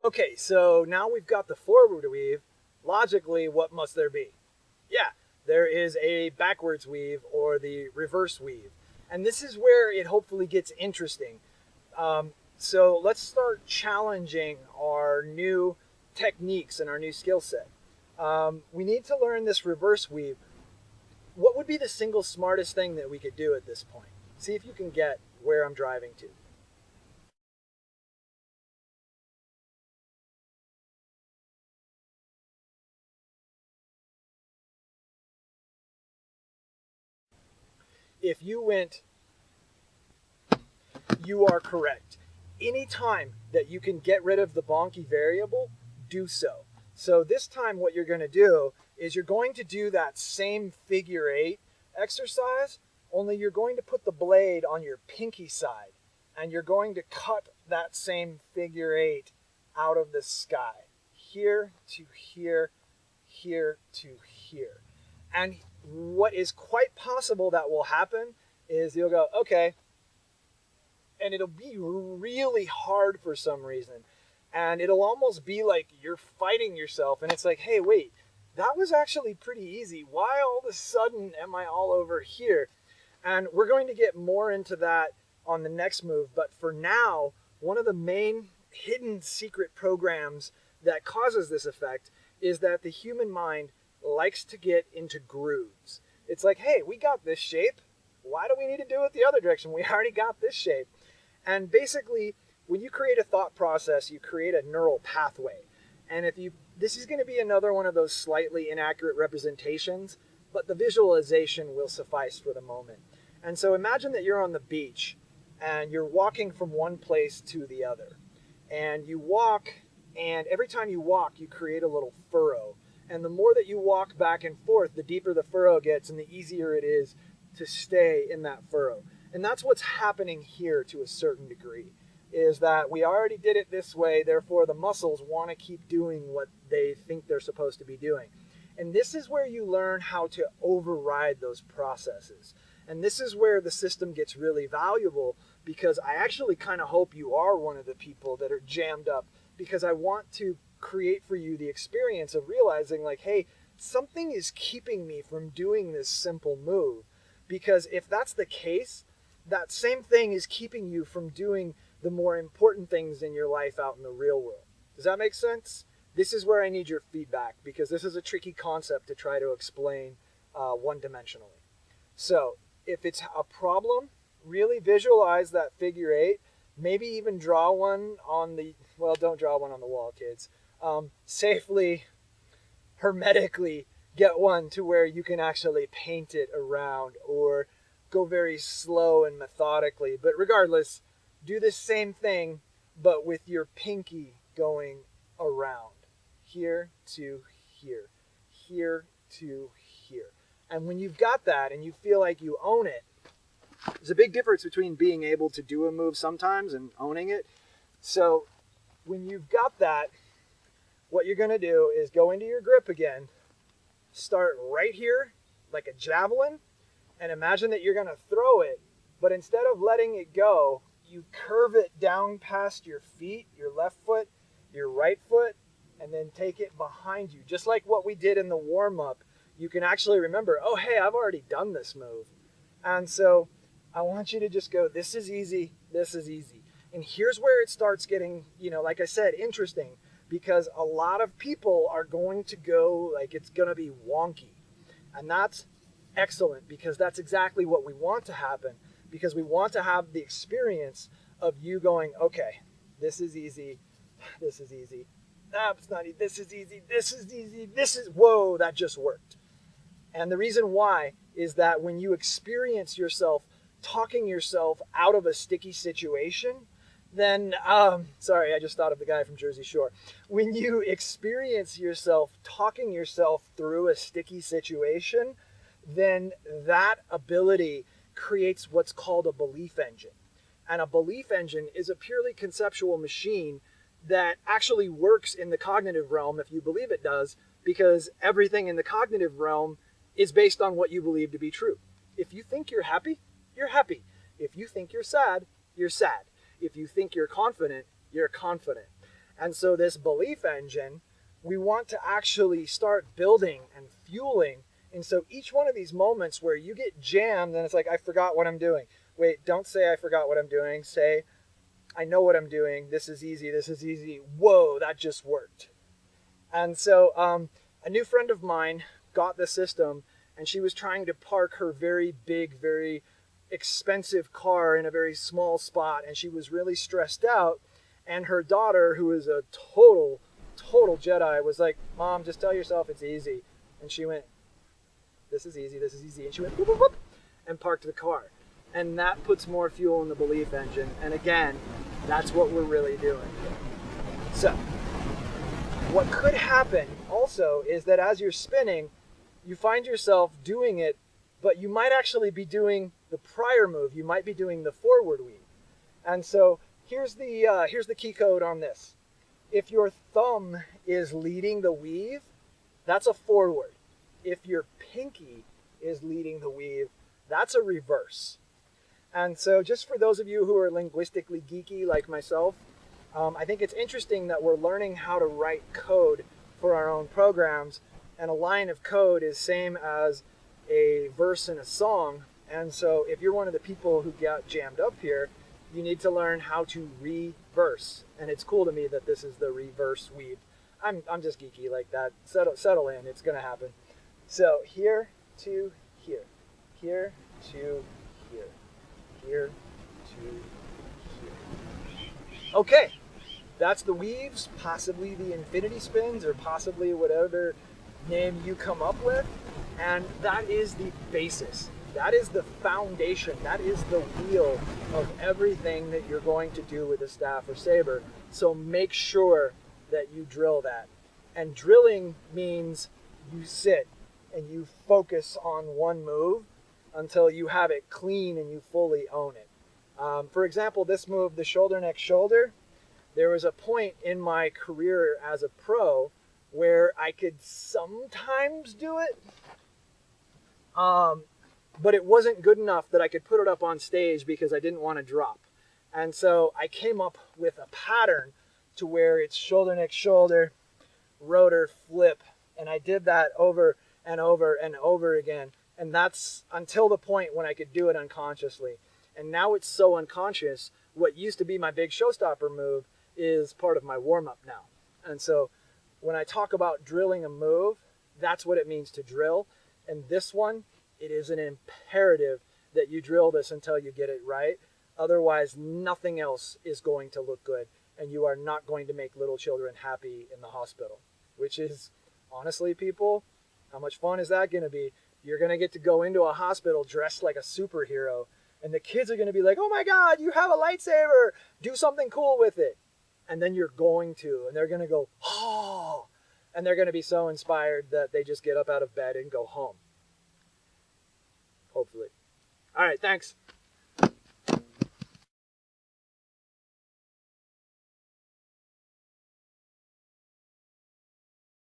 Okay, so now we've got the forward weave. Logically, what must there be? Yeah, there is a backwards weave or the reverse weave. And this is where it hopefully gets interesting. So let's start challenging our new techniques and our new skill set. We need to learn this reverse weave. What would be the single smartest thing that we could do at this point? See if you can get where I'm driving to. If you went, you are correct. Anytime that you can get rid of the Bonke variable, do so. So this time what you're going to do is you're going to do that same figure eight exercise, only you're going to put the blade on your pinky side and you're going to cut that same figure eight out of the sky. Here to here, here to here. And what is quite possible that will happen is you'll go, okay, and it'll be really hard for some reason. And it'll almost be like you're fighting yourself. And it's like, hey, wait, that was actually pretty easy. Why all of a sudden am I all over here? And we're going to get more into that on the next move. But for now, one of the main hidden secret programs that causes this effect is that the human mind likes to get into grooves. It's like, hey, we got this shape. Why do we need to do it the other direction? We already got this shape. And basically, when you create a thought process, you create a neural pathway. And this is going to be another one of those slightly inaccurate representations, but the visualization will suffice for the moment. And so imagine that you're on the beach and you're walking from one place to the other. And you walk, and every time you walk, you create a little furrow. And the more that you walk back and forth, the deeper the furrow gets and the easier it is to stay in that furrow. And that's what's happening here to a certain degree, is that we already did it this way, therefore the muscles want to keep doing what they think they're supposed to be doing. And this is where you learn how to override those processes. And this is where the system gets really valuable, because I actually kind of hope you are one of the people that are jammed up, because I want to create for you the experience of realizing like, hey, something is keeping me from doing this simple move. Because if that's the case, that same thing is keeping you from doing the more important things in your life out in the real world. Does that make sense? This is where I need your feedback, because this is a tricky concept to try to explain one-dimensionally. So if it's a problem, really visualize that figure eight. Maybe even draw one on the, well, don't draw one on the wall, kids. Safely, hermetically get one to where you can actually paint it around, or go very slow and methodically. But regardless, do the same thing, but with your pinky going around. Here to here, here to here. And when you've got that and you feel like you own it, there's a big difference between being able to do a move sometimes and owning it. So when you've got that, what you're going to do is go into your grip again, start right here like a javelin, and imagine that you're going to throw it, but instead of letting it go, you curve it down past your feet, your left foot, your right foot, and then take it behind you. Just like what we did in the warm-up, you can actually remember, oh, hey, I've already done this move. And so I want you to just go, this is easy, this is easy. And here's where it starts getting, like I said, interesting, because a lot of people are going to go like it's going to be wonky. And that's excellent, because that's exactly what we want to happen, because we want to have the experience of you going, okay, this is easy, this is easy, it's not easy, this is easy, this is easy, this is, whoa, that just worked. And the reason why is that when you experience yourself talking yourself out of a sticky situation, then, sorry, I just thought of the guy from Jersey Shore. When you experience yourself talking yourself through a sticky situation, then that ability creates what's called a belief engine. And a belief engine is a purely conceptual machine that actually works in the cognitive realm, if you believe it does, because everything in the cognitive realm is based on what you believe to be true. If you think you're happy, you're happy. If you think you're sad, you're sad. If you think you're confident, you're confident. And so this belief engine, we want to actually start building and fueling. And so each one of these moments where you get jammed and it's like, I forgot what I'm doing. Wait, don't say I forgot what I'm doing. Say, I know what I'm doing. This is easy. This is easy. Whoa, that just worked. And so a new friend of mine got the system, and she was trying to park her very big, very expensive car in a very small spot, and she was really stressed out. And her daughter, who is a total Jedi, was like, Mom, just tell yourself it's easy. And she went, this is easy, this is easy. And she went, whoop, whoop, whoop, and parked the car. And that puts more fuel in the belief engine. And again, that's what we're really doing. So, what could happen also is that as you're spinning, you find yourself doing it, but you might actually be doing the prior move. You might be doing the forward weave. And so here's the key code on this. If your thumb is leading the weave, that's a forward. If your pinky is leading the weave, that's a reverse. And so just for those of you who are linguistically geeky like myself, I think it's interesting that we're learning how to write code for our own programs. And a line of code is same as a verse in a song. And so if you're one of the people who got jammed up here, you need to learn how to reverse. And it's cool to me that this is the reverse weave. I'm just geeky like that. Settle in, it's gonna happen. So here to here, here to here, here to here. Okay, that's the weaves, possibly the infinity spins, or possibly whatever name you come up with. And that is the basis. That is the foundation. That is the wheel of everything that you're going to do with a staff or saber. So make sure that you drill that. And drilling means you sit and you focus on one move until you have it clean and you fully own it. For example, this move, the shoulder, neck, shoulder, there was a point in my career as a pro where I could sometimes do it, but it wasn't good enough that I could put it up on stage because I didn't want to drop. And so I came up with a pattern to where it's shoulder, neck, shoulder, rotor, flip. And I did that over and over and over again. And that's until the point when I could do it unconsciously. And now it's so unconscious, what used to be my big showstopper move is part of my warm-up now. And so when I talk about drilling a move, that's what it means to drill. And this one, it is an imperative that you drill this until you get it right. Otherwise, nothing else is going to look good. And you are not going to make little children happy in the hospital. Which is, honestly, people, how much fun is that going to be? You're going to get to go into a hospital dressed like a superhero. And the kids are going to be like, oh my God, you have a lightsaber. Do something cool with it. And then you're going to. And they're going to go, oh. And they're going to be so inspired that they just get up out of bed and go home. Hopefully. All right, thanks.